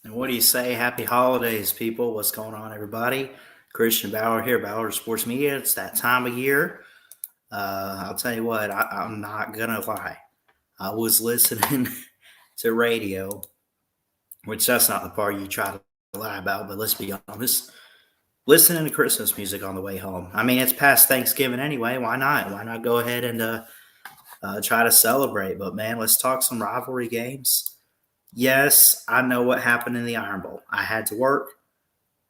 And what do you say? Happy holidays, people. What's going on, everybody? Christian Bauer here, Bauer Sports Media. It's that time of year. I'll tell you what, I'm not going to lie. I was listening to radio, which that's not the part you try to lie about, but let's be honest. Listening to Christmas music on the way home. I mean, it's past Thanksgiving anyway. Why not? Why not go ahead and try to celebrate? But man, let's talk some rivalry games. Yes, I know what happened in the Iron Bowl. I had to work,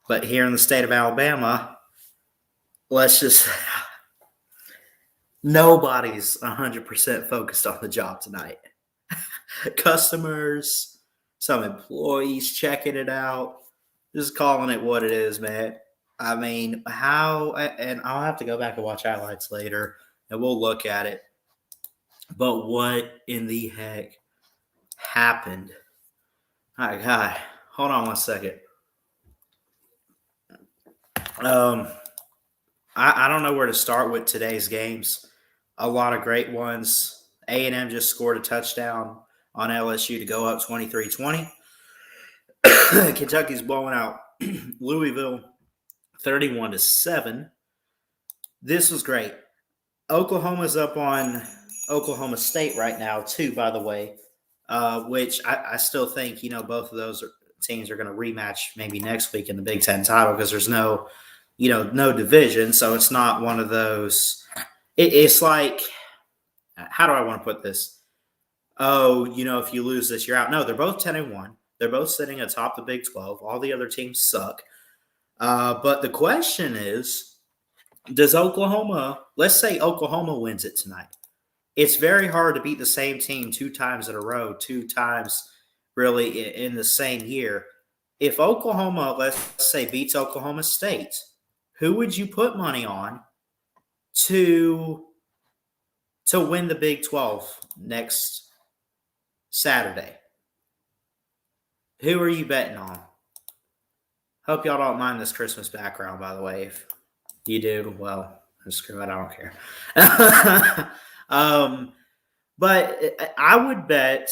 but here in the state of Alabama, let's just nobody's 100% focused on the job tonight. Customers, some employees checking it out, just calling it what it is, man. I mean, how, and I'll have to go back and watch highlights later and we'll look at it. But what in the heck happened? All right, God, hold on one second. I don't know where to start with today's games. A lot of great ones. A&M just scored a touchdown on LSU to go up 23-20. Kentucky's blowing out Louisville 31-7. This was great. Oklahoma's up on Oklahoma State right now, too, by the way, which I still think, both of those teams are going to rematch maybe next week in the Big Ten title because there's no division. So it's not one of those. It's like, how do I want to put this? Oh, if you lose this, you're out. No, they're both 10-1. They're both sitting atop the Big 12. All the other teams suck. But the question is, does Oklahoma, let's say Oklahoma wins it tonight. It's very hard to beat the same team 2 times in a row, 2 times really in the same year. If Oklahoma, let's say, beats Oklahoma State, who would you put money on to win the Big 12 next Saturday? Who are you betting on? Hope y'all don't mind this Christmas background, by the way. If you do, well, screw it, I don't care. But I would bet,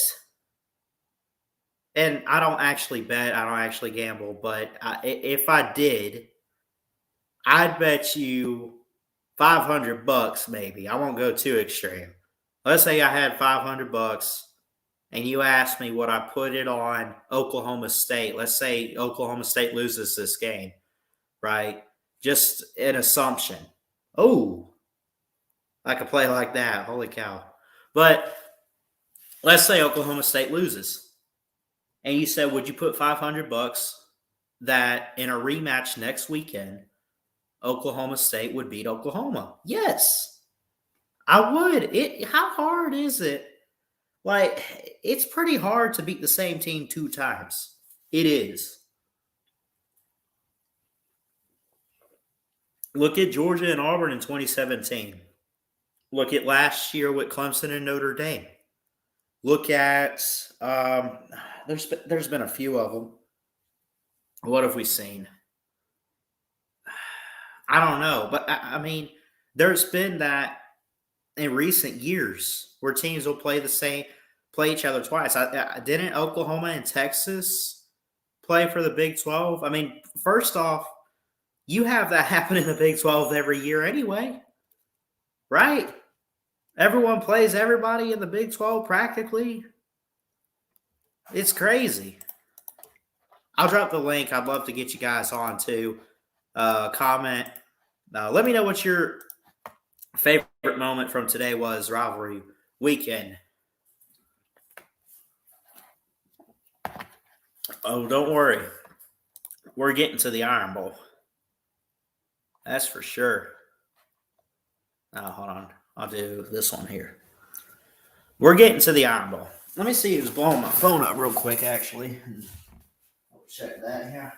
and I don't actually bet, I don't actually gamble, but if I did, I'd bet you $500 maybe. I won't go too extreme. Let's say I had $500 and you asked me would I put it on Oklahoma State. Let's say Oklahoma State loses this game, right? Just an assumption. Oh, I could play like that. Holy cow. But let's say Oklahoma State loses. And you said, would you put $500 that in a rematch next weekend, Oklahoma State would beat Oklahoma? Yes, I would. How hard is it? Like, it's pretty hard to beat the same team 2 times. It is. Look at Georgia and Auburn in 2017. Look at last year with Clemson and Notre Dame. Look at there's been a few of them. What have we seen? I don't know, but I mean, there's been that in recent years where teams will play each other twice. Didn't Oklahoma and Texas play for the Big 12? I mean, first off, you have that happen in the Big 12 every year anyway, right? Everyone plays everybody in the Big 12 practically. It's crazy. I'll drop the link. I'd love to get you guys on too. Comment. Let me know what your favorite moment from today was, rivalry weekend. Oh, don't worry. We're getting to the Iron Bowl. That's for sure. Hold on. I'll do this one here. We're getting to the Iron Bowl. Let me see who's blowing my phone up real quick, actually. I'll check that here.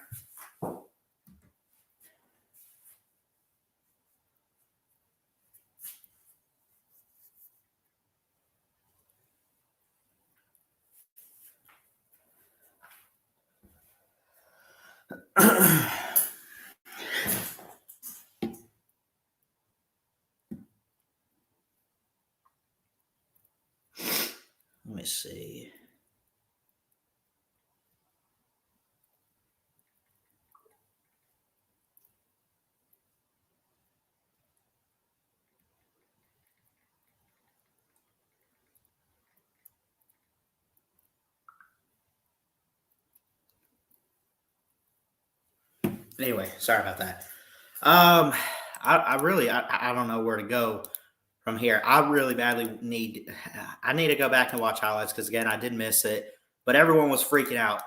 Let me see. Anyway, sorry about that. Um, I don't know where to go from here. I really badly need I need to go back and watch highlights because again I did miss it. But everyone was freaking out.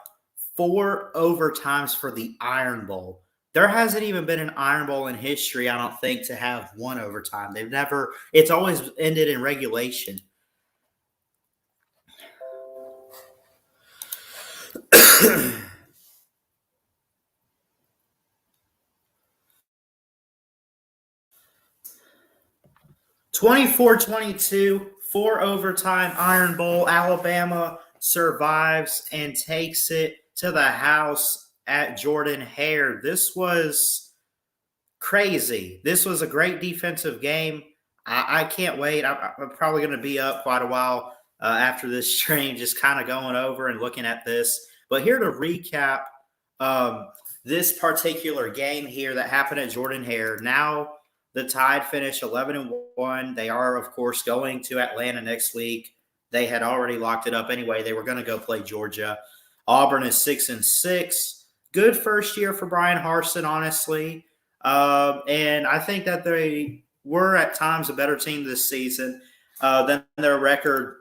4 overtimes for the Iron Bowl. There hasn't even been an Iron Bowl in history, I don't think, to have 1 overtime. They've never. It's always ended in regulation. 24-22, 4 overtime Iron Bowl. Alabama survives and takes it to the house at Jordan Hare. This was crazy. This was a great defensive game. I can't wait. I'm probably going to be up quite a while after this stream, just kind of going over and looking at this. But here to recap um, this particular game here that happened at Jordan Hare. Now the Tide finished 11-1. They are, of course, going to Atlanta next week. They had already locked it up anyway. They were going to go play Georgia. Auburn is 6-6. Good first year for Brian Harsin, honestly. And I think that they were at times a better team this season than their record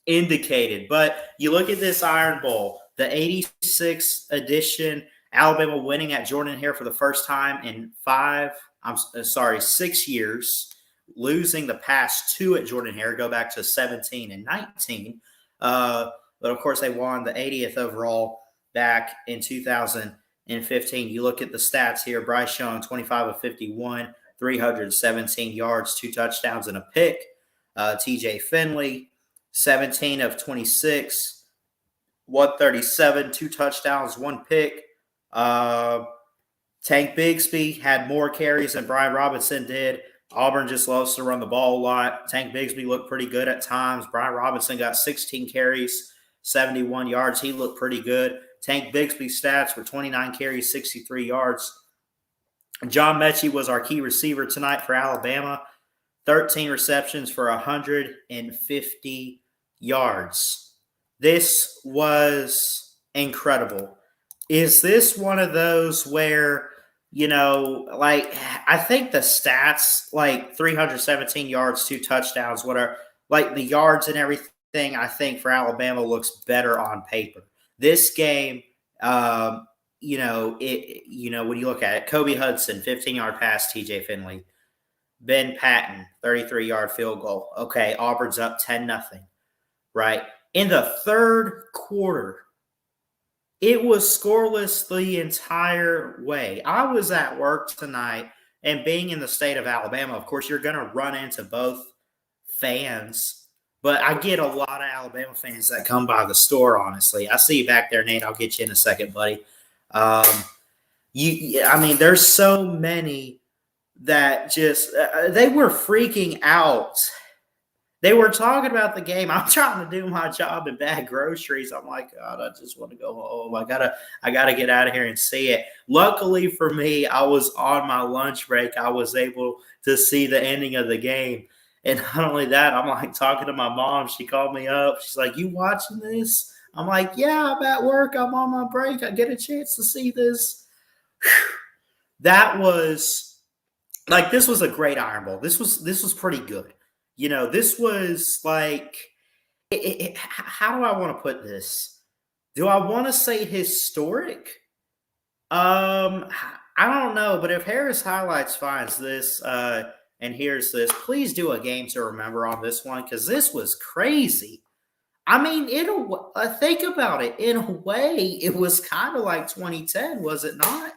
indicated. But you look at this Iron Bowl, the 86th edition, Alabama winning at Jordan Hare for the first time in 6 years, losing the past 2 at Jordan Hare, go back to 17 and 19. But of course, they won the 80th overall back in 2015. You look at the stats here. Bryce Young, 25 of 51, 317 yards, 2 touchdowns, and a pick. TJ Finley, 17 of 26, 137, 2 touchdowns, 1 pick. Tank Bigsby had more carries than Brian Robinson did. Auburn just loves to run the ball a lot. Tank Bigsby looked pretty good at times. Brian Robinson got 16 carries, 71 yards. He looked pretty good. Tank Bigsby's stats were 29 carries, 63 yards. John Mechie was our key receiver tonight for Alabama. 13 receptions for 150 yards. This was incredible. Is this one of those where, I think the stats, like 317 yards, 2 touchdowns, whatever, like the yards and everything, I think for Alabama looks better on paper. This game, when you look at it, Kobe Hudson, 15-yard pass, TJ Finley. Ben Patton, 33-yard field goal. Okay, Auburn's up 10-0, right? In the third quarter, it was scoreless the entire way. I was at work tonight, and being in the state of Alabama, of course, you're going to run into both fans. But I get a lot of Alabama fans that come by the store, honestly. I see you back there, Nate. I'll get you in a second, buddy. There's so many that just they were freaking out. They were talking about the game. I'm trying to do my job and bag groceries. I'm like, God, I just want to go home. I gotta get out of here and see it. Luckily for me, I was on my lunch break. I was able to see the ending of the game. And not only that, I'm like talking to my mom. She called me up. She's like, "You watching this?" I'm like, "Yeah, I'm at work. I'm on my break. I get a chance to see this." That was this was a great Iron Bowl. This was pretty good. This was like, how do I want to put this? Do I want to say historic? I don't know, but if Harris Highlights finds this and hears this, please do a game to remember on this one because this was crazy. I mean, think about it. In a way, it was kind of like 2010, was it not?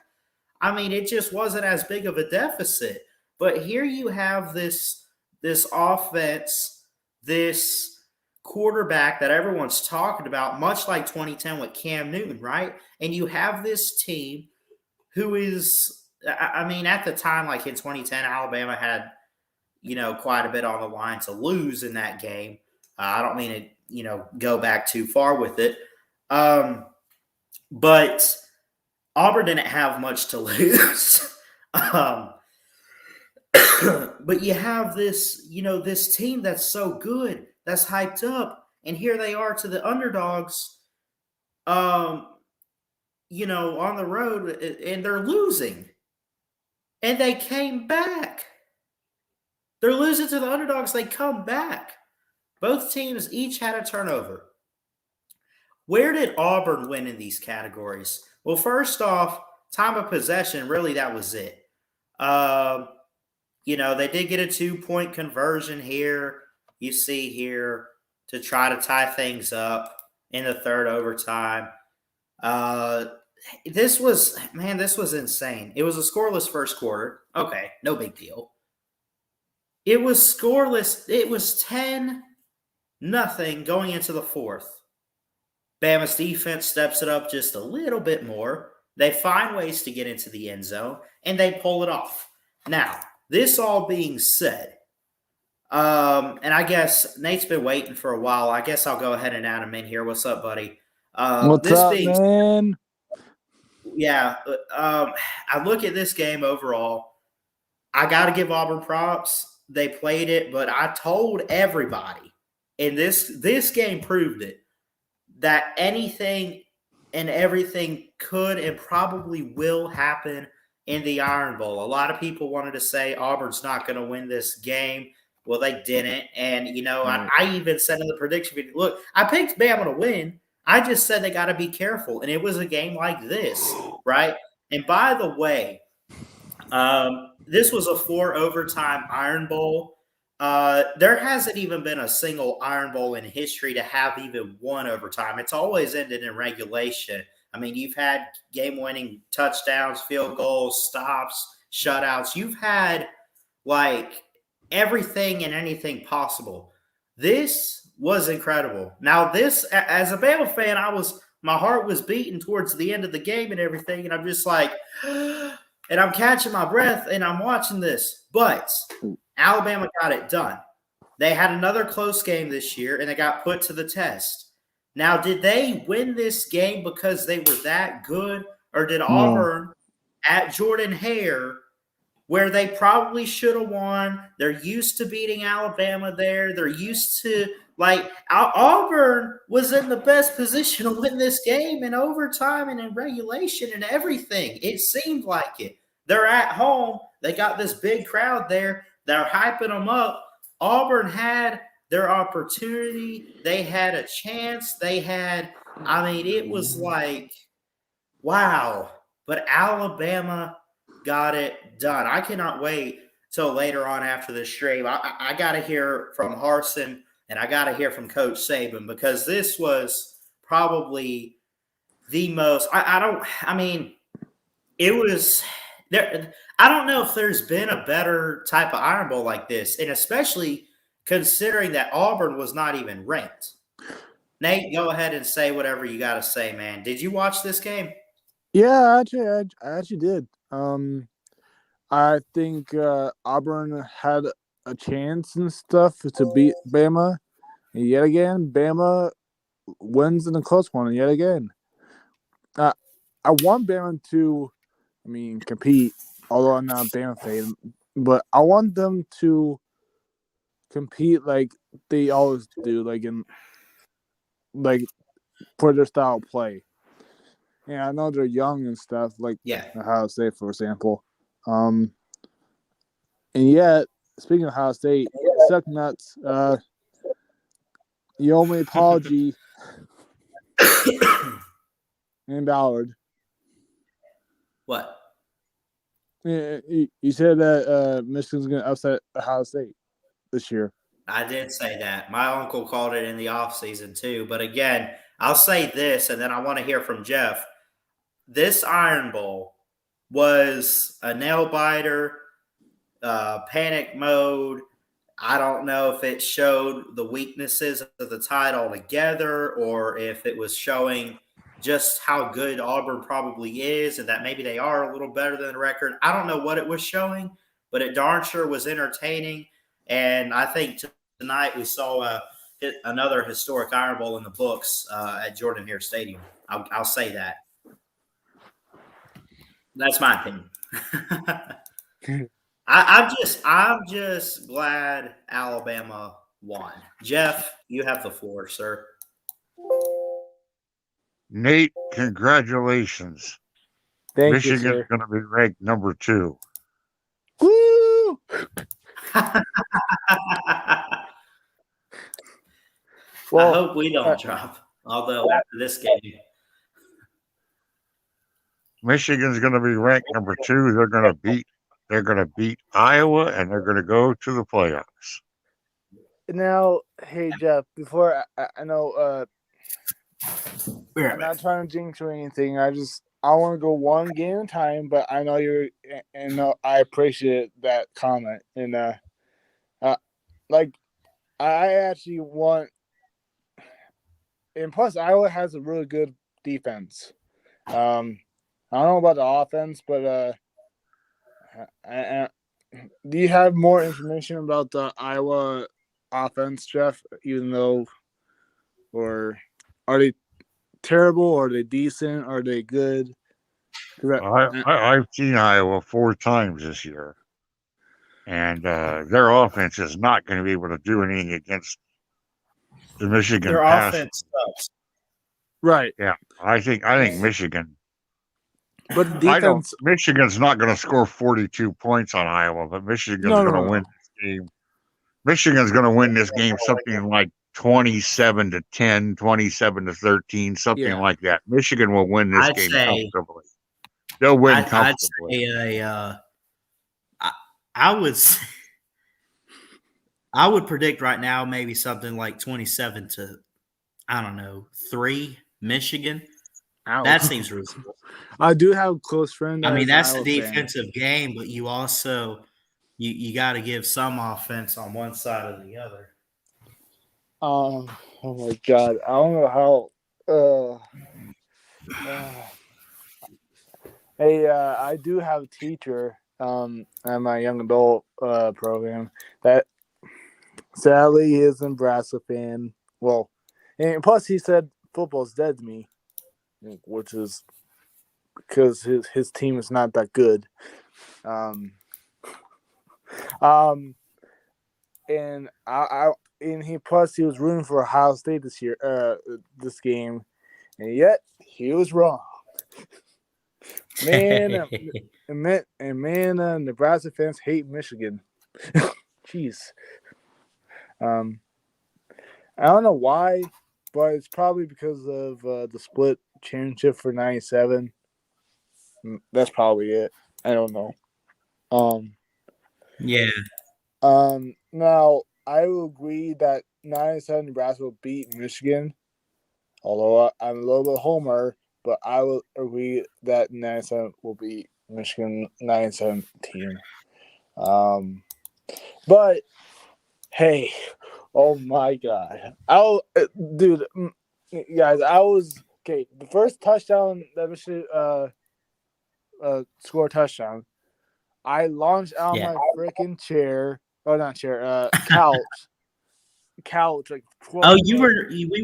I mean, it just wasn't as big of a deficit. But here you have this offense, this quarterback that everyone's talking about, much like 2010 with Cam Newton, right? And you have this team who is, at the time, like in 2010, Alabama had, quite a bit on the line to lose in that game. I don't mean to, go back too far with it. But Auburn didn't have much to lose. But you have this, this team that's so good, that's hyped up, and here they are to the underdogs. on the road and they're losing. And they came back. They're losing to the underdogs. They come back. Both teams each had a turnover. Where did Auburn win in these categories? Well, first off, time of possession, really, that was it. They did get a 2-point conversion here. You see here to try to tie things up in the third overtime. This was insane. It was a scoreless first quarter. Okay, no big deal. It was scoreless. It was 10-0 going into the fourth. Bama's defense steps it up just a little bit more. They find ways to get into the end zone, and they pull it off. Now, this all being said, and I guess Nate's been waiting for a while. I guess I'll go ahead and add him in here. What's up, buddy? What's up, man? Yeah, I look at this game overall. I got to give Auburn props. They played it, but I told everybody, and this game proved it, that anything and everything could and probably will happen in the Iron Bowl. A lot of people wanted to say Auburn's not going to win this game. Well, they didn't. And, I even said in the prediction video, look, I picked Bama to win. I just said they got to be careful. And it was a game like this, right? And by the way, this was a 4-overtime Iron Bowl. There hasn't even been a single Iron Bowl in history to have even one overtime. It's always ended in regulation. I mean, you've had game-winning touchdowns, field goals, stops, shutouts. You've had, everything and anything possible. This was incredible. Now, this, as a Bama fan, my heart was beating towards the end of the game and everything, and I'm just like, and I'm catching my breath, and I'm watching this. But Alabama got it done. They had another close game this year, and they got put to the test. Now, did they win this game because they were that good, or did Auburn at Jordan-Hare, where they probably should have won? They're used to beating Alabama there. They're used to, Auburn was in the best position to win this game in overtime and in regulation and everything. It seemed like it. They're at home. They got this big crowd there. They're hyping them up. Auburn had their opportunity. They had a chance. It was like, wow. But Alabama got it done. I cannot wait till later on after this stream. I got to hear from Harsin, and I got to hear from Coach Saban, because this was probably the most – it was – I don't know if there's been a better type of Iron Bowl like this, and especially considering that Auburn was not even ranked. Nate, go ahead and say whatever you got to say, man. Did you watch this game? Yeah, I actually did. I think Auburn had a chance and stuff to beat Bama. And yet again, Bama wins in a close one. And yet again, I want Bama to, compete. Although I'm not a Bama fan, but I want them to compete like they always do, for their style of play. Yeah, I know they're young and stuff, Ohio State, for example. And yet, speaking of Ohio State, suck nuts. You owe me an apology. And Ballard. What? Yeah, you said that Michigan's going to upset Ohio State this year. I did say that. My uncle called it in the offseason too. But again, I'll say this, and then I want to hear from Jeff. This Iron Bowl was a nail-biter, panic mode. I don't know if it showed the weaknesses of the tide altogether, or if it was showing just how good Auburn probably is, and that maybe they are a little better than the record. I don't know what it was showing, but it darn sure was entertaining. And I think tonight we saw another historic Iron Bowl in the books at Jordan-Hare Stadium. I'll say that. That's my opinion. I'm just glad Alabama won. Jeff, you have the floor, sir. Nate, congratulations. Thank you, Michigan's sir. going to be ranked number 2. Woo! I Well, hope we don't drop. Although after this game, Michigan's going to be ranked number 2. They're going to beat Iowa, and they're going to go to the playoffs. now, hey Jeff, before I know, we're I'm not trying to jinx or anything. I want to go one game at a time, but I know I appreciate that comment, and like I actually want, and plus Iowa has a really good defense. I don't know about the offense, but do you have more information about the Iowa offense, Jeff? Even though, or are they terrible? Are they decent? Are they good? I've seen Iowa 4 times this year, and their offense is not going to be able to do anything against the Michigan their pass. offense sucks. Right. Yeah, I think Michigan. But the defense, Michigan's not going to score 42 points on Iowa, but Michigan's No. going to win this game. Michigan's going to win this game something like 27-10, 27-13, something like that. Michigan will win this game comfortably. They'll win comfortably. I would predict right now maybe something like 27-3 Michigan. Ow. That seems reasonable. I do have a close friend. I mean, that's a a defensive game, but you also you got to give some offense on one side or the other. Oh my God, I don't know how. Hey, I do have a teacher at my young adult program that sadly is a Nebraska fan. Well, and plus he said football's dead to me, which is because his team is not that good. And he was rooting for Ohio State this game, and yet he was wrong. Man, Nebraska fans hate Michigan. Jeez. I don't know why, but it's probably because of the split championship for '97. That's probably it. I don't know. Yeah. Now I will agree that '97 Nebraska will beat Michigan. Although I'm a little bit homer, but I will agree that '97 will beat Michigan '97 team. But hey, oh my God, dude, guys, I was okay. The first touchdown that Michigan score a touchdown, I launched out my freaking chair. Oh, not chair. Couch. Like 12 we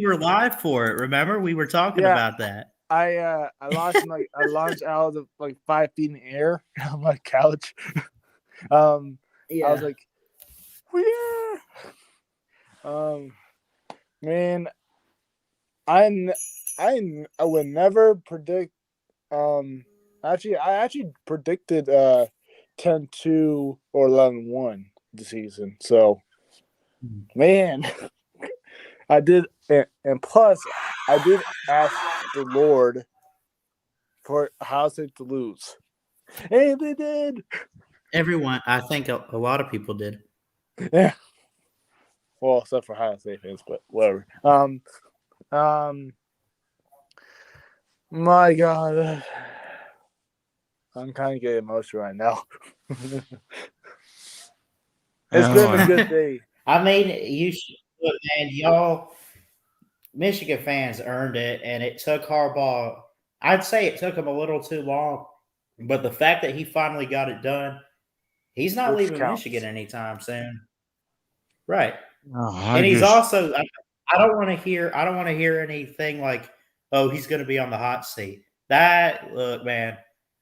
were live for it. Remember, we were talking about that. I launched out of the 5 feet in the air on my couch. I was like, yeah. Man, I would never predict. I actually predicted 10-2 or 11-1 this season. So, man, I did, and plus I did ask the Lord for Ohio State to lose, and they did. Everyone, I think a lot of people did. Yeah. Well, except for Ohio State fans, but whatever. My God, I'm kind of getting emotional right now. It's been a good day. I mean, you should, look, man. Y'all, Michigan fans earned it, and it took Harbaugh. I'd say it took him a little too long, but the fact that he finally got it done, he's not leaving Michigan anytime soon. Right. He's also. I don't want to hear anything like, "Oh, he's going to be on the hot seat." Look, man.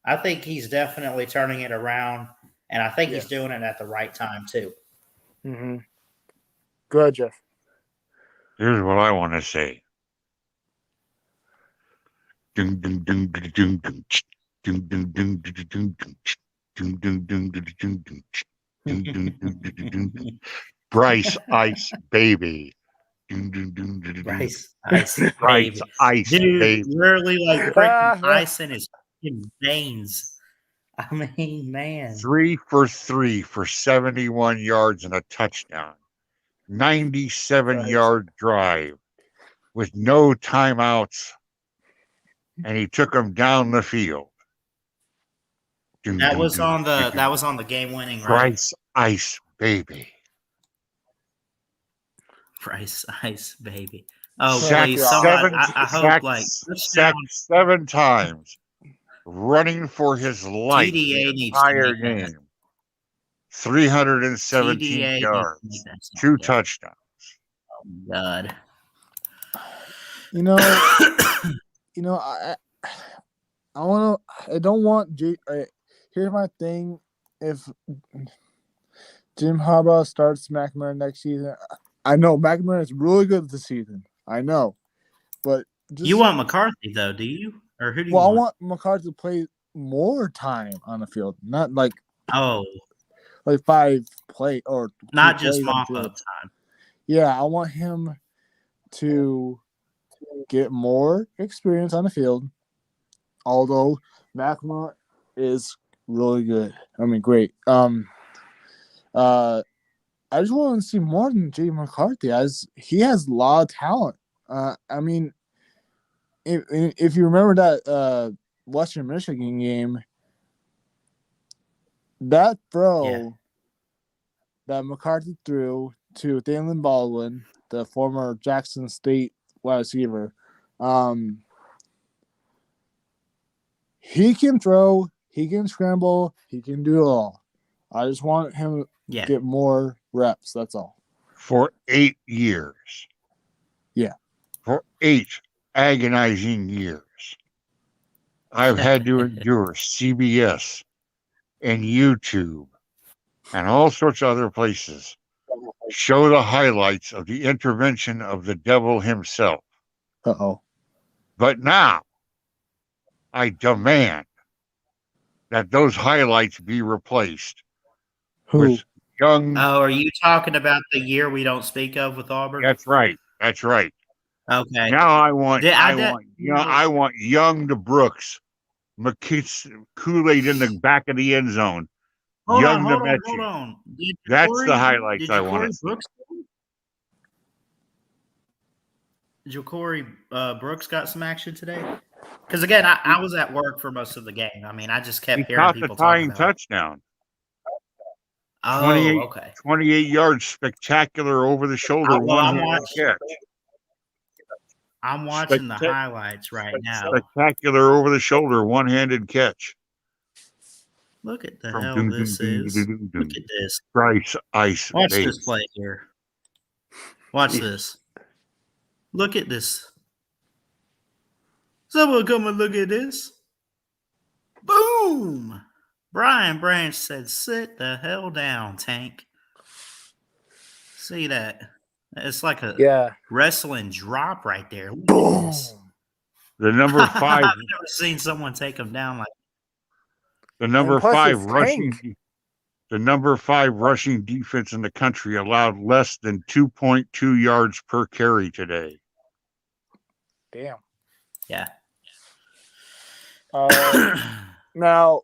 I think he's definitely turning it around, and I think he's doing it at the right time too. Mm-hmm. Go ahead, Jeff. Here's what I want to say. Bryce Ice Baby. Bryce Ice Bryce baby. Ice Dude, Baby. literally like freaking ice in his fucking veins. I mean, man. 3 for 3 for 71 yards and a touchdown. 97-yard drive with no timeouts, and he took them down the field. That was on the game winning, right? Bryce Ice Baby. Bryce Ice baby. Oh, Sacked please, somebody! seven, I hope sacked, like sacked 7 times, running for his life TDA the needs to entire make that. game. 317 TDA yards, needs to make that 2 sound. touchdowns. Oh, God. You know, I want to. I don't want. Here's my thing: if Jim Harbaugh starts McNamara next season, I know McNamara is really good this season. I know, but You want McCarthy though, do you? Or who do you well, want? I want McCarthy to play more time on the field, not like 5 play or not 2 just plays on the mop field. up time. Yeah, I want him to get more experience on the field. Although McNamara is really good. I mean, great. I just want to see more than J. McCarthy, as he has a lot of talent. I mean, if you remember that Western Michigan game, that throw that McCarthy threw to Dalen Baldwin, the former Jackson State wide receiver, he can throw, he can scramble, he can do it all. I just want him to get more reps. That's all. For 8 years. Yeah. For 8 agonizing years. I've had to endure CBS and YouTube and all sorts of other places show the highlights of the intervention of the devil himself. Uh-oh. But now, I demand that those highlights be replaced with young. Oh, are you talking about the year we don't speak of with Auburn? That's right. That's right. Okay. Now I want young to Brooks, Kool-Aid in the back of the end zone. Hold Young to on. Mechie. That's the highlights I want to see. Ja'Cory Brooks got some action today? Because again, I was at work for most of the game. I mean, I just kept hearing people talking about touchdown. Oh, okay. 28 yards, spectacular over the shoulder, one-handed catch. I'm watching the highlights right now. Spectacular over the shoulder, one-handed catch. Look at the hell this is. Look at this. Bryce Ice. Watch this play here. Watch this. Look at this. Someone come and look at this. Boom! Brian Branch said, sit the hell down, Tank. See that? It's like a wrestling drop right there. Boom! The number 5. I've never seen someone take him down like the number 5 rushing. The number 5 rushing defense in the country allowed less than 2.2 yards per carry today. Damn. Yeah. Now,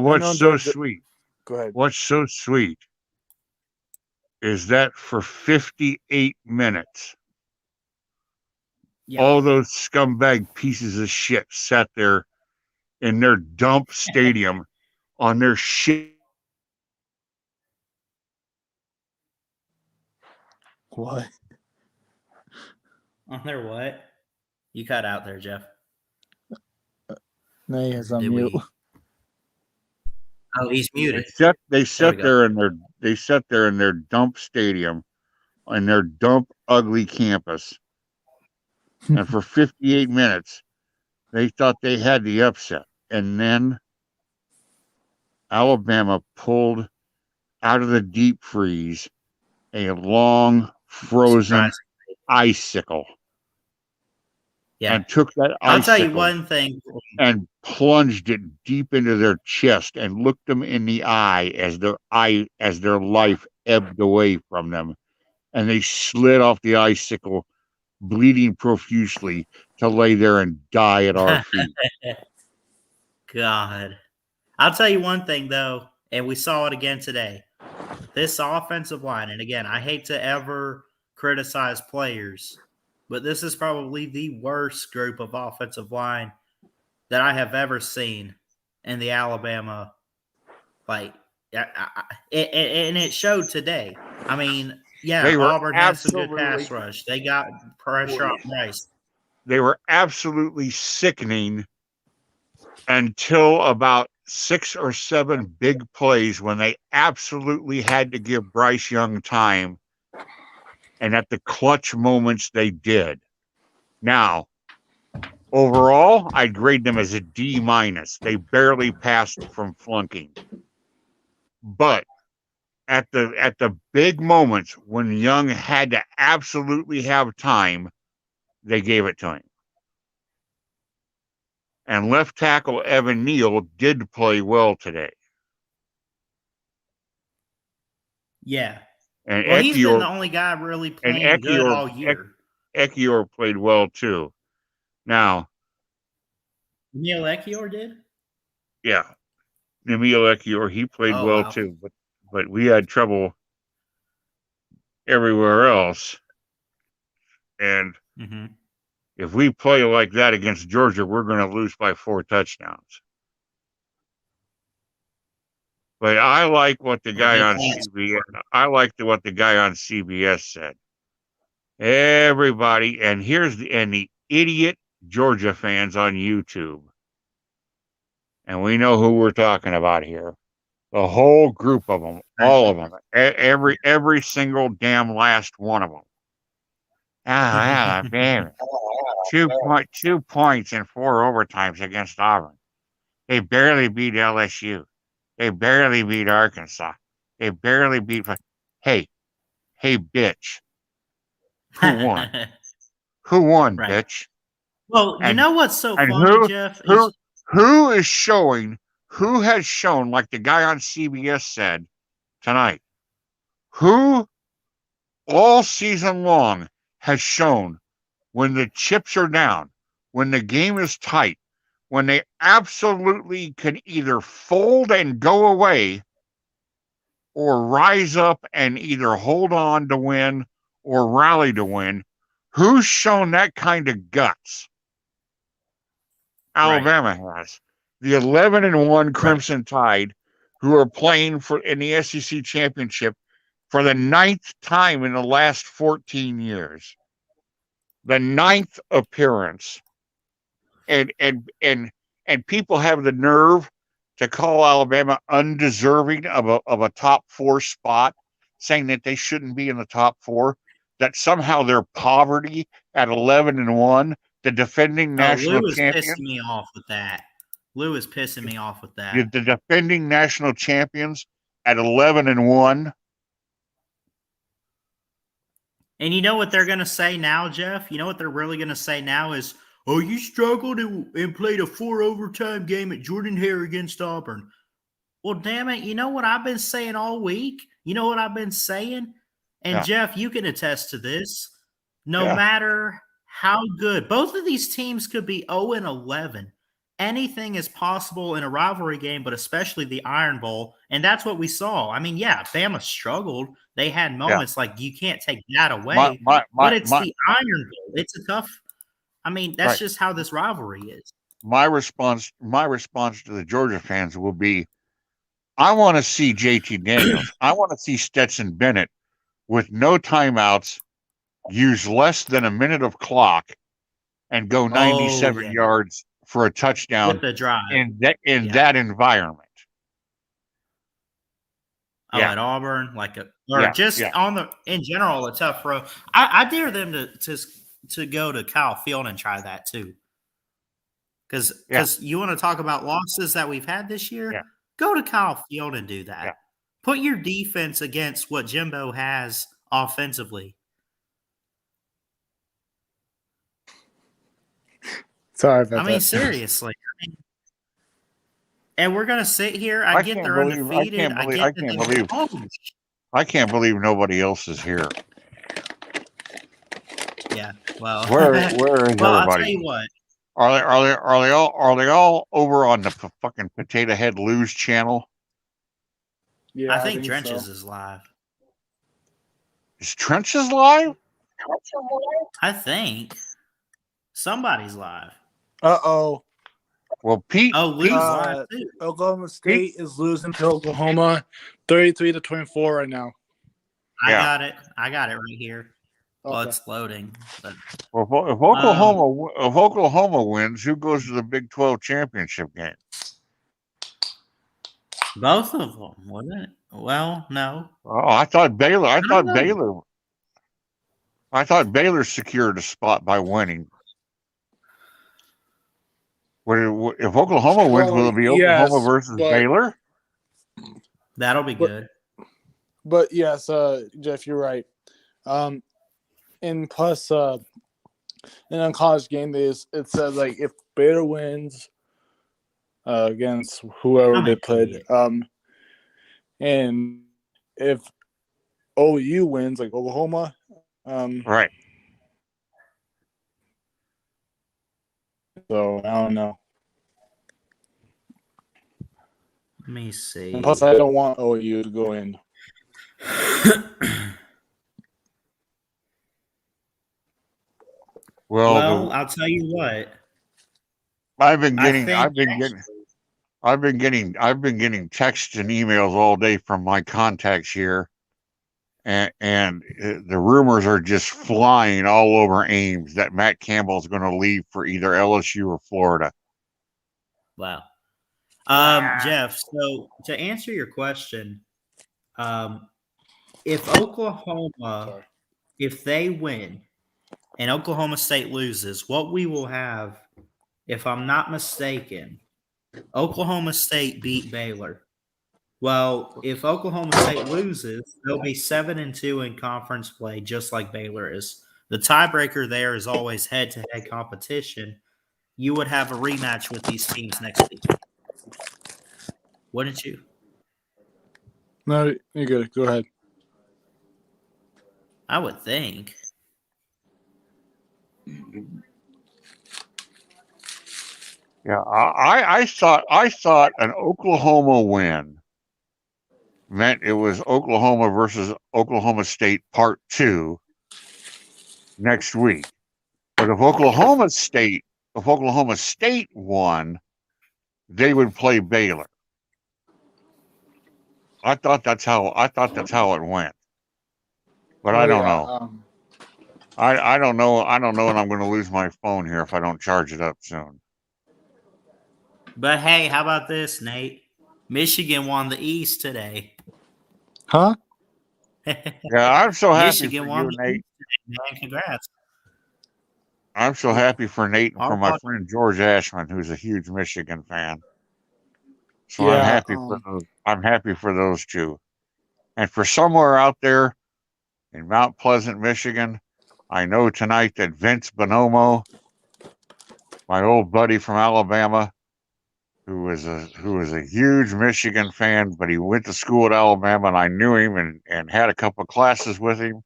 what's so sweet? Go ahead. What's so sweet is that for 58 minutes, all those scumbag pieces of shit sat there in their dump stadium on their shit. What? On their what? You cut out there, Jeff. No, he has on mute. Oh, he's muted. They sat there in their dump stadium on their dump ugly campus. And for 58 minutes, they thought they had the upset. And then Alabama pulled out of the deep freeze a long frozen icicle. Yeah. and took that I'll tell you icicle one thing. and plunged it deep into their chest and looked them in the eye as their life ebbed away from them, and they slid off the icicle, bleeding profusely, to lay there and die at our feet. God. I'll tell you one thing, though, and we saw it again today. This offensive line, and again, I hate to ever criticize players, but this is probably the worst group of offensive line that I have ever seen in the Alabama. And it showed today. I mean, yeah, They were Auburn has some good pass rush. They got pressure on Bryce. They were absolutely sickening until about 6 or 7 big plays when they absolutely had to give Bryce Young time. And at the clutch moments, they did. Now, overall, I'd grade them as a D-. They barely passed from flunking. But at the big moments when Young had to absolutely have time, they gave it to him. And left tackle Evan Neal did play well today. Yeah. And well, he's been the only guy really playing good all year. Ekiyor played well too. Now, Neil Ekiyor did? Yeah. Emil Ekiyor, he played well too, but we had trouble everywhere else. And if we play like that against Georgia, we're going to lose by 4 touchdowns. But I like what the guy on CBS. I like what the guy on CBS said. Everybody, and the idiot Georgia fans on YouTube, and we know who we're talking about here. The whole group of them, all of them, every single damn last one of them. Damn. 2 points in 4 overtimes against Auburn. They barely beat LSU. They barely beat Arkansas. They barely beat. Hey, bitch. Who won? Who won, right. Bitch? Well, you know what's so funny, Jeff? Who has shown, like the guy on CBS said tonight, who all season long has shown when the chips are down, when the game is tight, when they absolutely can either fold and go away or rise up and either hold on to win or rally to win. Who's shown that kind of guts? Alabama has. The 11-1 Crimson Tide, who are playing in the SEC championship for the 9th time in the last 14 years. The 9th appearance. And people have the nerve to call Alabama undeserving of a top 4 spot, saying that they shouldn't be in the top 4, that somehow their poverty at 11-1, the defending national champion. Lou is pissing me off with that. The defending national champions at 11-1. And you know what they're going to say now, Jeff? You know what they're really going to say now is, oh, you struggled and played a 4 overtime game at Jordan-Hare against Auburn. Well, damn it. You know what I've been saying all week? You know what I've been saying? And Jeff, you can attest to this. No matter how good, both of these teams could be 0-11. Anything is possible in a rivalry game, but especially the Iron Bowl. And that's what we saw. I mean, Bama struggled. They had moments like you can't take that away. But it's the Iron Bowl. It's a tough. I mean, that's just how this rivalry is. My response to the Georgia fans will be, I want to see JT Daniels. I want to see Stetson Bennett with no timeouts, use less than a minute of clock, and go 97 yards for a touchdown with the drive in that environment. At Auburn, in general, a tough row. I dare them to go to Kyle Field and try that too. Because you want to talk about losses that we've had this year? Yeah. Go to Kyle Field and do that. Yeah. Put your defense against what Jimbo has offensively. Sorry about I mean, that. seriously. And we're gonna sit here. I get they're undefeated. I get that they I can't believe nobody else is here. Yeah. Well, Where is everybody? I'll tell you what. Are they all over on the fucking Potato Head Lose channel? Yeah, I think Trenches so. is live. Is Trenches live? I think somebody's live. Uh-oh. Well, Pete. Oh, Lou's live too. Oklahoma State is losing to Oklahoma 33-24 right now. I got it right here. Okay. Well, it's loading. But, well, if Oklahoma wins, who goes to the Big 12 championship game? both of them, wouldn't it? Well, no. Oh, I thought Baylor. I thought Baylor secured a spot by winning. If Oklahoma wins, will it be Oklahoma versus Baylor? That'll be good. But yes, Jeff, you're right. And plus, in on college game days, it says like if Baylor wins against whoever they played, and if OU wins, like Oklahoma, right. So I don't know. Let me see. And plus, I don't want OU to go in. Well, I'll tell you what. I've been getting texts and emails all day from my contacts here, and the rumors are just flying all over Ames that Matt Campbell is going to leave for either LSU or Florida. Wow. Jeff, so to answer your question, if Oklahoma, if they win and Oklahoma State loses, what we will have, if I'm not mistaken, Oklahoma State beat Baylor. Well, if Oklahoma State loses, they'll be 7-2 in conference play, just like Baylor is. The tiebreaker there is always head-to-head competition. You would have a rematch with these teams next week. Wouldn't you? No, you're good. Go ahead. I would think. Yeah, I thought an Oklahoma win meant it was Oklahoma versus Oklahoma State Part 2 next week. But if Oklahoma State won, they would play Baylor. I thought that's how it went. But I don't know. I don't know. I don't know, and I'm going to lose my phone here if I don't charge it up soon. But hey, how about this, Nate? Michigan won the East today. Huh? Yeah, I'm so happy Michigan for won you, the Nate. East today, man. Congrats. I'm so happy for Nate and for my friend George Ashman, who's a huge Michigan fan. So yeah, I'm happy for those two. And for somewhere out there in Mount Pleasant, Michigan, I know tonight that Vince Bonomo, my old buddy from Alabama, who was a huge Michigan fan, but he went to school at Alabama, and I knew him and had a couple of classes with him.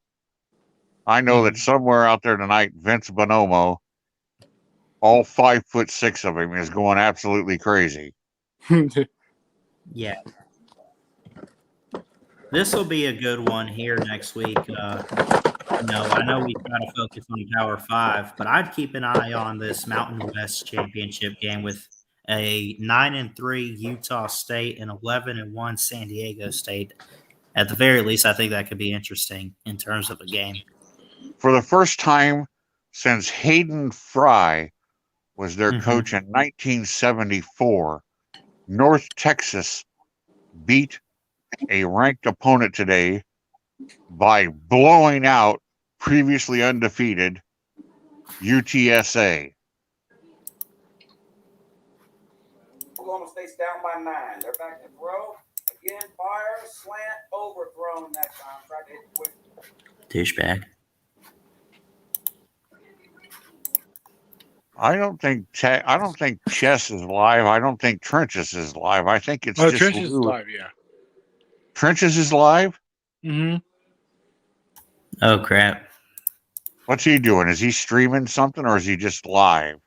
I know that somewhere out there tonight, Vince Bonomo, all 5'6" of him, is going absolutely crazy. Yeah. This will be a good one here next week. I know we try to focus on Power 5, but I'd keep an eye on this Mountain West Championship game with a 9-3 Utah State and 11-1 San Diego State. At the very least, I think that could be interesting in terms of a game. For the first time since Hayden Fry was their coach in 1974, North Texas beat a ranked opponent today by blowing out previously undefeated UTSA. Oklahoma State's down by 9. They're back to throw. Again, fire, slant, overthrown that time. Tried to hit quick. Douchebag. I don't think Chess is live. I don't think Trenches is live. I think it's Oh, just Trench is Lou. live, yeah. Trenches is live? Mm-hmm. Oh crap! What's he doing? Is he streaming something or is he just live?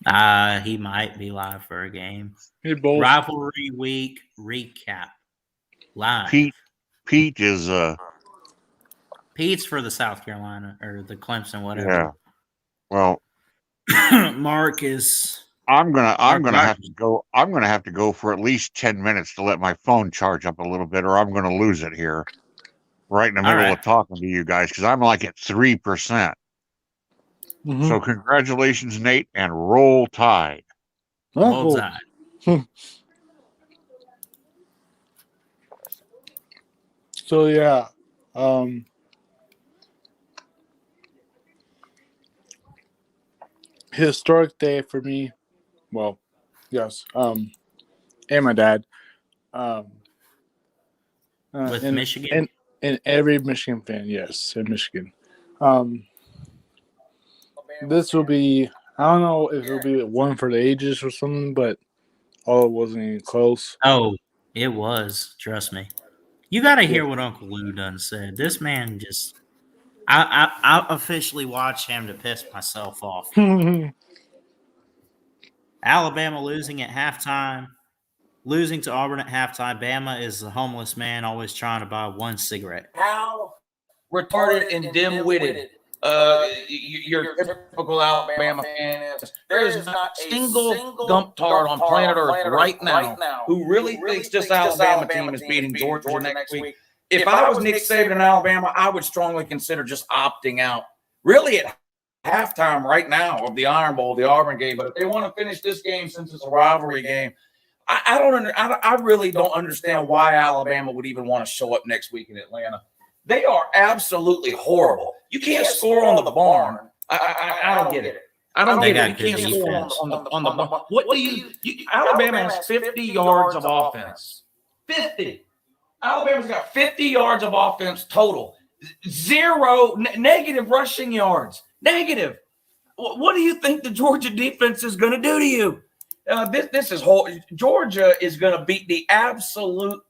He might be live for a game. Hey, both. Rivalry week recap live. Pete is Pete's for the South Carolina or the Clemson, yeah. whatever. Well, Mark is. I'm gonna Mark- have to go for at least 10 minutes to let my phone charge up a little bit, or I'm gonna lose it here. Right in the middle of talking to you guys, because I'm like at 3%. Mm-hmm. So congratulations, Nate, and roll Tide. Roll Tide. So yeah, historic day for me. Well, yes, and my dad. With and, Michigan? and every Michigan fan, yes, in Michigan. This will be, I don't know if it'll be one for the ages or something, but it wasn't even close. Oh, it was. Trust me. You got to hear what Uncle Lou done said. This man just. I officially watched him to piss myself off. Alabama losing at halftime. Losing to Auburn at halftime. Bama is the homeless man always trying to buy one cigarette. How retarded and dim-witted your typical Alabama fan is. There is not a single gump-tard on planet Earth right now who really thinks this Alabama team is beating Georgia next week. If I was Nick Saban in Alabama, I would strongly consider just opting out. Really at halftime right now of the Iron Bowl, the Auburn game. But if they want to finish this game since it's a rivalry game, I really don't understand why Alabama would even want to show up next week in Atlanta. They are absolutely horrible. You can't score on the barn. I don't get it. I don't get it. You can't score on the barn. What do you Alabama has 50 yards of offense. 50. Alabama's got 50 yards of offense total. Zero negative rushing yards. Negative. What do you think the Georgia defense is going to do to you? This is whole. Georgia is going to beat the absolute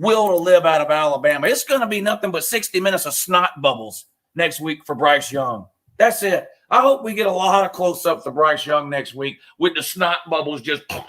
will to live out of Alabama. It's going to be nothing but 60 minutes of snot bubbles next week for Bryce Young. That's it. I hope we get a lot of close-ups of Bryce Young next week with the snot bubbles just because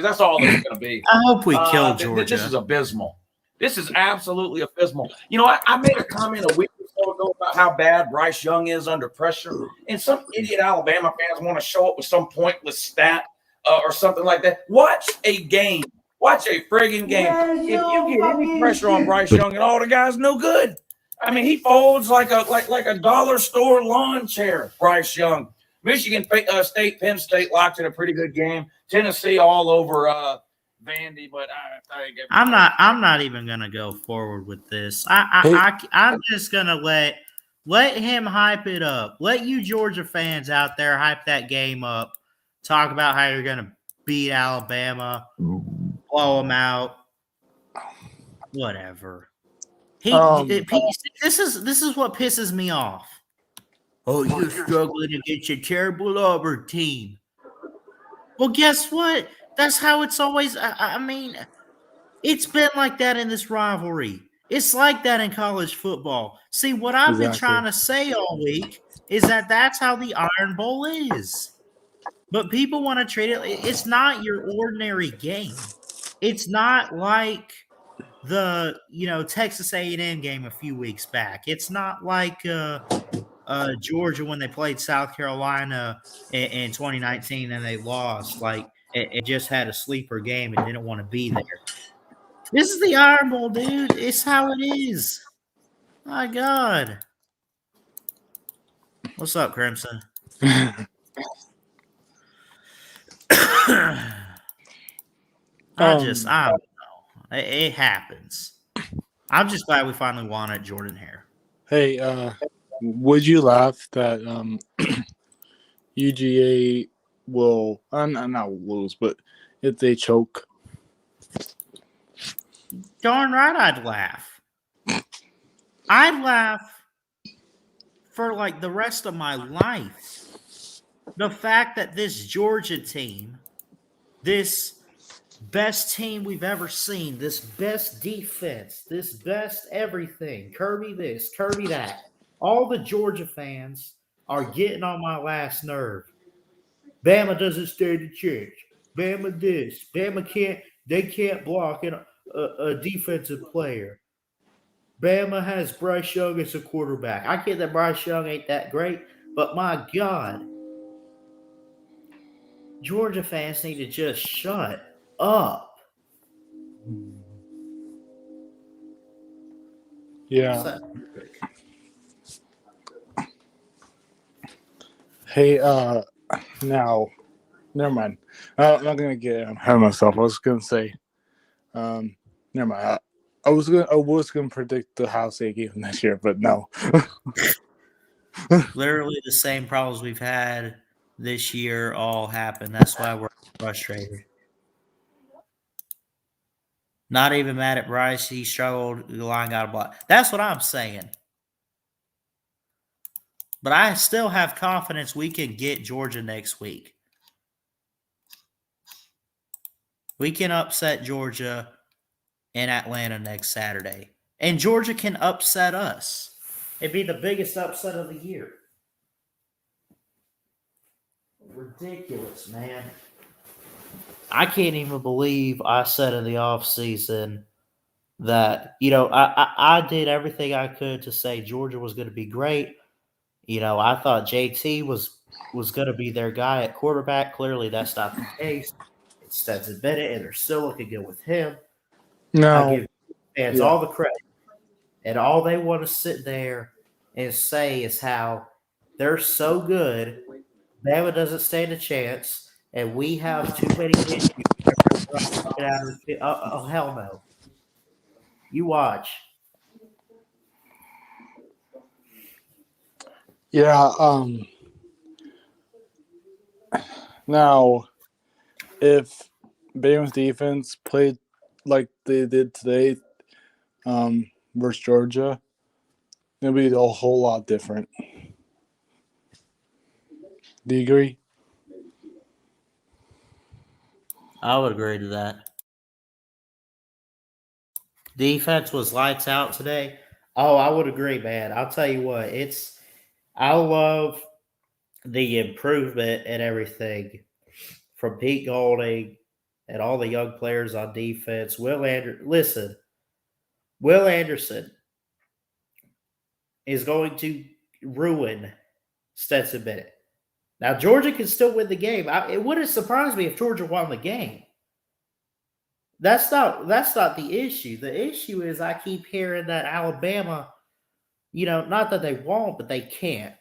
that's all there's going to be. I hope we kill Georgia. This is abysmal. This is absolutely abysmal. You know, I made a comment a week or so ago about how bad Bryce Young is under pressure, and some idiot Alabama fans want to show up with some pointless stat or something like that. Watch a game. Watch a friggin' game. If you get any pressure on Bryce Young at all, the guy's no good. I mean, he folds like a dollar store lawn chair. Bryce Young, Michigan State, Penn State locked in a pretty good game. Tennessee all over Vandy, but I'm not even gonna go forward with this. I'm just gonna let him hype it up. Let you Georgia fans out there hype that game up. Talk about how you're gonna beat Alabama, blow them out, whatever. This is what pisses me off. Oh, you're struggling against your terrible Auburn team. Well, guess what? That's how it's always. I mean, it's been like that in this rivalry. It's like that in college football. See, what I've been trying to say all week is that that's how the Iron Bowl is. But people want to treat it. It's not your ordinary game. It's not like the Texas A&M game a few weeks back. It's not like Georgia when they played South Carolina in 2019 and they lost. Like it just had a sleeper game and didn't want to be there. This is the Iron Bowl, dude. It's how it is. My God. What's up, Crimson? I don't know. It happens. I'm just glad we finally won at Jordan Hare. Hey, would you laugh that UGA will not lose, but if they choke? Darn right I'd laugh. I'd laugh for like the rest of my life. the fact that this Georgia team, this best team we've ever seen, this best defense, this best everything, Kirby this, Kirby that, all the Georgia fans are getting on my last nerve. Bama doesn't stand a chance. Bama this. Bama can't block a defensive player. Bama has Bryce Young as a quarterback. I get that Bryce Young ain't that great, but my God, Georgia fans need to just shut up. Yeah. So, Hey, now, never mind. I'm not gonna get ahead of myself. I was gonna say, never mind. I was gonna predict the Ohio State game this year, but no. literally the same problems we've had this year all happen. That's why we're frustrated. Not even mad at Bryce. He struggled. The line got a block. That's what I'm saying. But I still have confidence we can get Georgia next week. We can upset Georgia in Atlanta next Saturday. And Georgia can upset us. It'd be the biggest upset of the year. Ridiculous, man. I can't even believe I said in the offseason that, I did everything I could to say Georgia was going to be great. I thought JT was going to be their guy at quarterback. Clearly, that's not the case. It's Stetson Bennett, and they're still looking good with him. I No. give fans all the credit. And all they want to sit there and say is how they're so good, Bama doesn't stand a chance, and we have too many issues. Oh, hell no. You watch. Yeah. Now, if Bama's defense played like they did today, versus Georgia, it'll be a whole lot different. Do you agree? I would agree to that. Defense was lights out today. Oh, I would agree, man. I'll tell you what, I love the improvement and everything from Pete Golding and all the young players on defense. Will Anderson is going to ruin Stetson Bennett. Now, Georgia can still win the game. It wouldn't surprise me if Georgia won the game. That's not the issue. The issue is I keep hearing that Alabama, not that they won't, but they can't.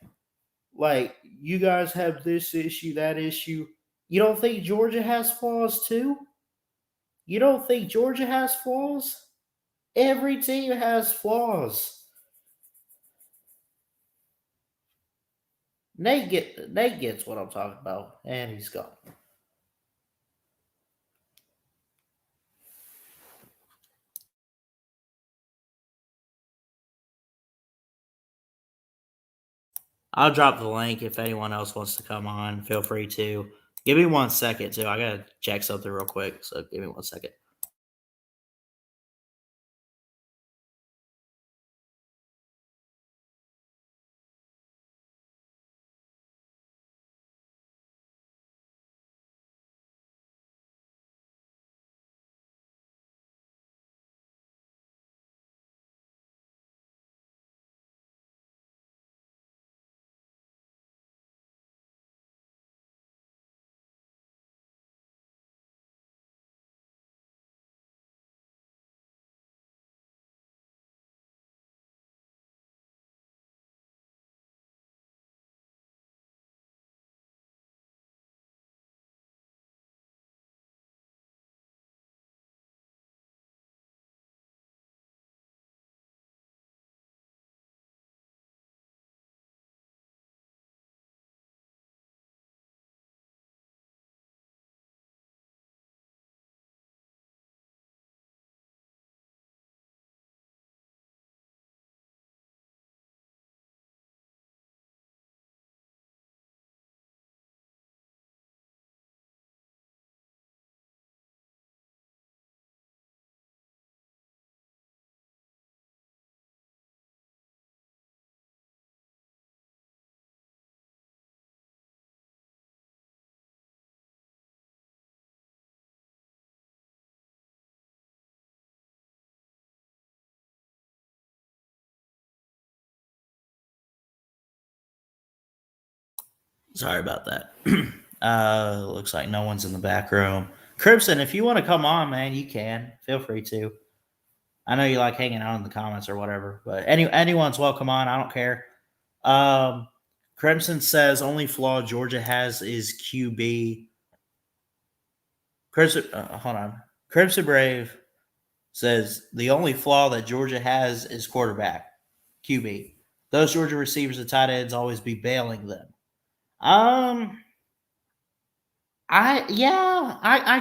Like, you guys have this issue, that issue. You don't think Georgia has flaws too? You don't think Georgia has flaws? Every team has flaws. Nate gets what I'm talking about, and he's gone. I'll drop the link if anyone else wants to come on. Feel free to. Give me 1 second, too. I got to check something real quick, so give me 1 second. Sorry about that. Looks like no one's in the back room. Crimson, if you want to come on, man, you can. Feel free to. I know you like hanging out in the comments or whatever, but anyone's welcome on. I don't care. Crimson says only flaw Georgia has is QB. Crimson, hold on. Crimson Brave says the only flaw that Georgia has is quarterback, QB. Those Georgia receivers and tight ends always be bailing them. I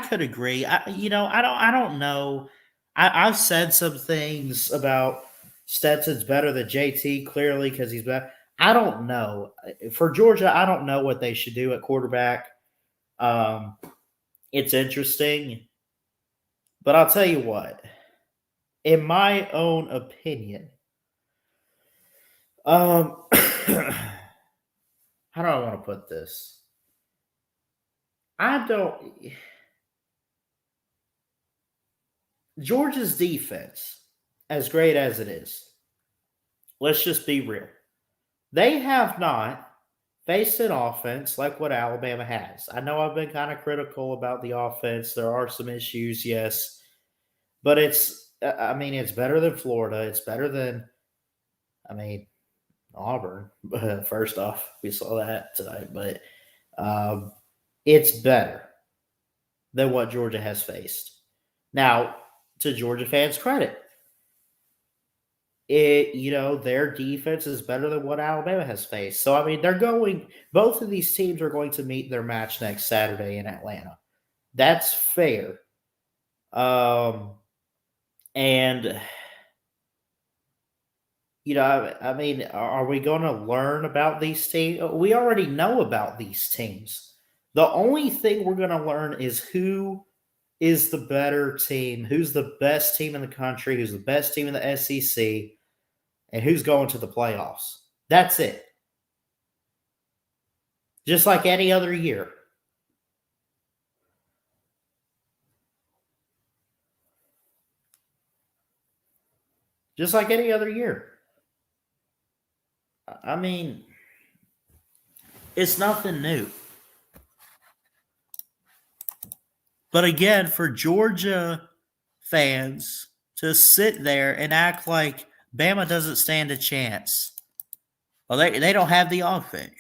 could agree. I don't know. I've said some things about Stetson's better than JT clearly because he's better. I don't know. For Georgia, I don't know what they should do at quarterback. It's interesting, but I'll tell you what. In my own opinion, how do I want to put this? Georgia's defense, as great as it is, let's just be real. They have not faced an offense like what Alabama has. I know I've been kind of critical about the offense. There are some issues, yes. But it's better than Florida. It's better than, Auburn. First off, we saw that tonight. But it's better than what Georgia has faced. Now, to Georgia fans' credit, their defense is better than what Alabama has faced. So, both of these teams are going to meet their match next Saturday in Atlanta. That's fair. Are we going to learn about these teams? We already know about these teams. The only thing we're going to learn is who is the better team, who's the best team in the country, who's the best team in the SEC, and who's going to the playoffs. That's it. Just like any other year. Just like any other year. It's nothing new. But again, for Georgia fans to sit there and act like Bama doesn't stand a chance. Well, they don't have the offense.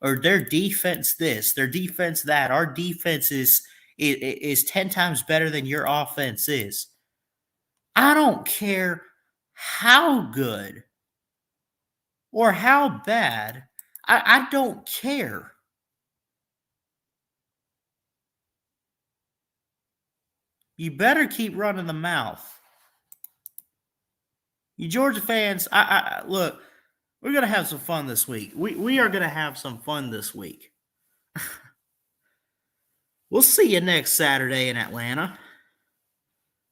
Or their defense this, their defense that. Our defense is 10 times better than your offense is. I don't care how good or how bad. I don't care. You better keep running the mouth. You Georgia fans, look, we're going to have some fun this week. We are going to have some fun this week. We'll see you next Saturday in Atlanta.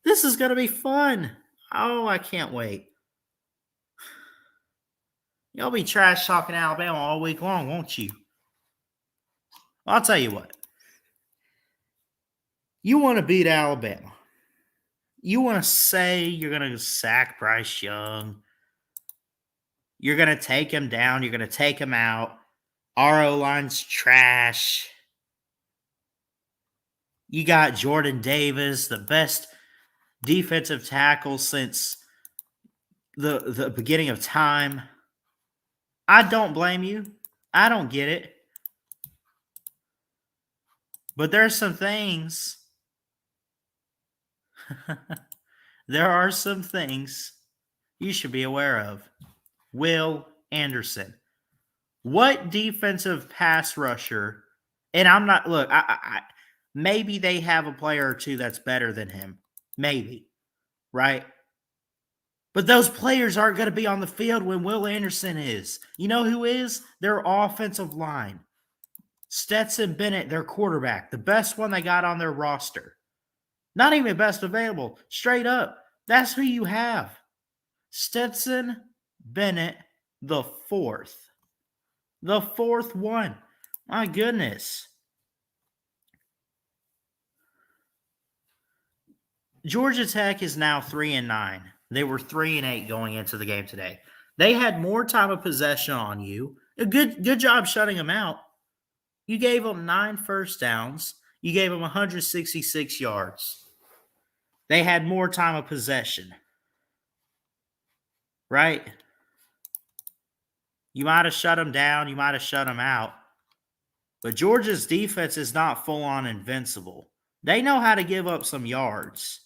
This is going to be fun. Oh, I can't wait. You'll be trash talking Alabama all week long, won't you? I'll tell you what. You want to beat Alabama. You want to say you're going to sack Bryce Young. You're going to take him down. You're going to take him out. Our O-line's trash. You got Jordan Davis, the best defensive tackle since the beginning of time. I don't blame you. I don't get it. But there's some things. There are some things you should be aware of. Will Anderson. What defensive pass rusher? And I'm not, look, maybe they have a player or two that's better than him. Maybe. Right? But those players aren't going to be on the field when Will Anderson is. You know who is? Their offensive line. Stetson Bennett, their quarterback. The best one they got on their roster. Not even best available. Straight up. That's who you have. Stetson Bennett, the fourth. The fourth one. My goodness. Georgia Tech is now 3-9. They were 3-8 going into the game today. They had more time of possession on you. Good job shutting them out. You gave them 9 first downs. You gave them 166 yards. They had more time of possession. Right? You might have shut them down. You might have shut them out. But Georgia's defense is not full-on invincible. They know how to give up some yards.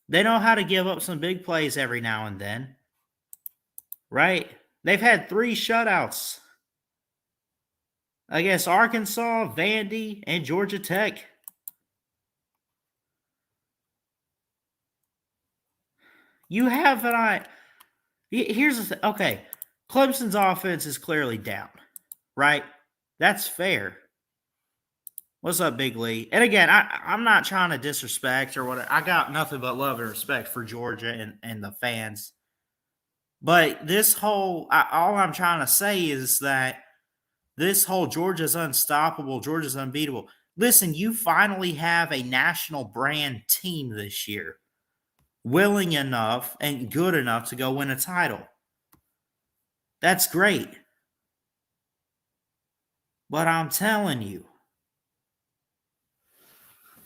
They know how to give up some big plays every now and then. Right? They've had 3 shutouts against Arkansas, Vandy, and Georgia Tech. You have an eye. Here's the thing. Okay, Clemson's offense is clearly down, right? That's fair. What's up, Big Lee? And again, I'm not trying to disrespect or what. I got nothing but love and respect for Georgia and the fans. But this whole, all I'm trying to say is that this whole Georgia's unstoppable, Georgia's unbeatable. Listen, you finally have a national brand team this year, willing enough and good enough to go win a title. That's great. But I'm telling you,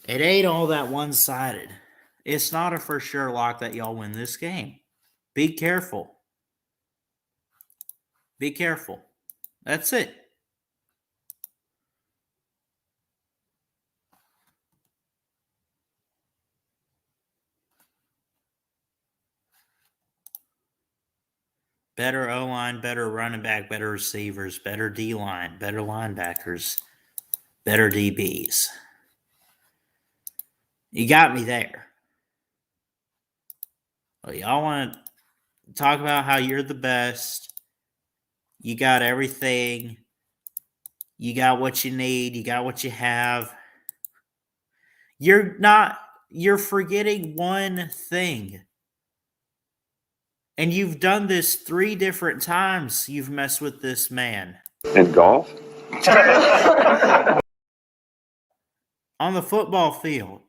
it ain't all that one-sided. It's not a for sure lock that y'all win this game. Be careful. Be careful. That's it. Better O-line, better running back, better receivers, better D-line, better linebackers, better DBs. You got me there. Well, y'all want to talk about how you're the best. You got everything. You got what you need. You got what you have. You're forgetting one thing. And you've done this 3 different times. You've messed with this man. In golf? On the football field.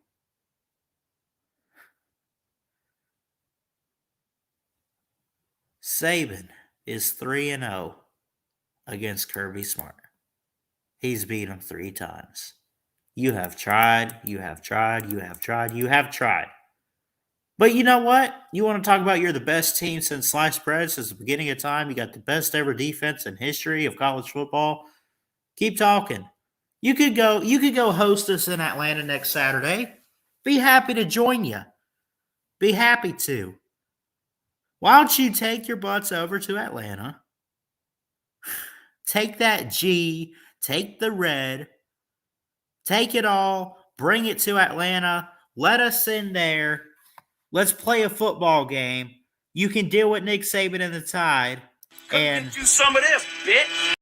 Saban is 3-0 against Kirby Smart. He's beat him 3 times. You have tried, you have tried, you have tried, you have tried. But you know what? You want to talk about you're the best team since sliced bread, since the beginning of time. You got the best ever defense in history of college football. Keep talking. You could go host us in Atlanta next Saturday. Be happy to join you. Be happy to. Why don't you take your butts over to Atlanta? Take that G, take the red, take it all, bring it to Atlanta. Let us in there. Let's play a football game. You can deal with Nick Saban and the Tide. And get you some of this, bitch.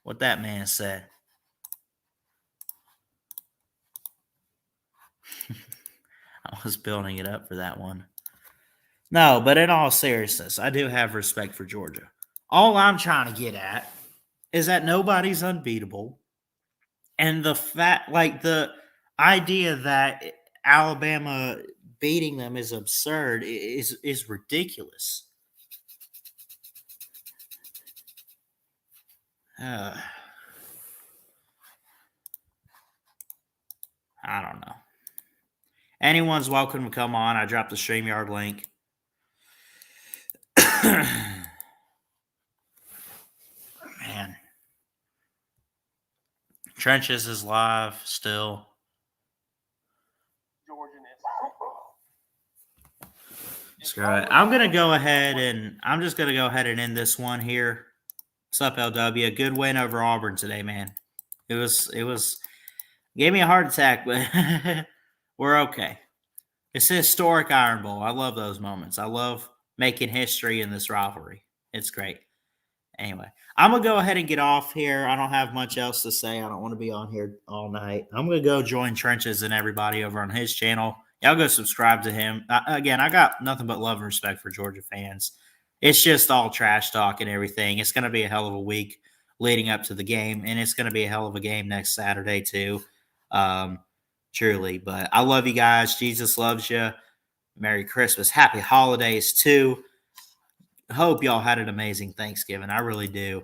What that man said. I was building it up for that one. No, but in all seriousness, I do have respect for Georgia. All I'm trying to get at is that nobody's unbeatable. And the idea that Alabama beating them is absurd is ridiculous. I don't know. Anyone's welcome to come on. I dropped the StreamYard link. Man. Trenches is live still. Screw it. I'm just gonna go ahead and end this one here. What's up, LW? Good win over Auburn today, man. It was gave me a heart attack, but we're okay. It's a historic Iron Bowl. I love those moments. I love making history in this rivalry. It's great. Anyway, I'm going to go ahead and get off here. I don't have much else to say. I don't want to be on here all night. I'm going to go join Trenches and everybody over on his channel. Y'all go subscribe to him. Again, I got nothing but love and respect for Georgia fans. It's just all trash talk and everything. It's going to be a hell of a week leading up to the game, and it's going to be a hell of a game next Saturday too. Truly. But I love you guys. Jesus loves you. Merry Christmas. Happy holidays too. hope y'all had an amazing Thanksgiving. I really do.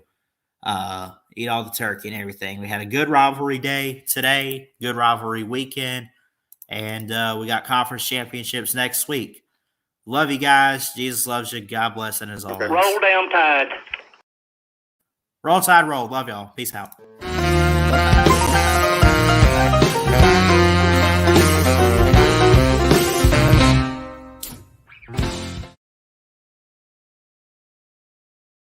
Eat all the turkey and everything. We had a good rivalry day today, good rivalry weekend, and we got conference championships next week. Love you guys. Jesus loves you. God bless, and as always. Roll down Tide. Roll Tide, roll. Love y'all. Peace out.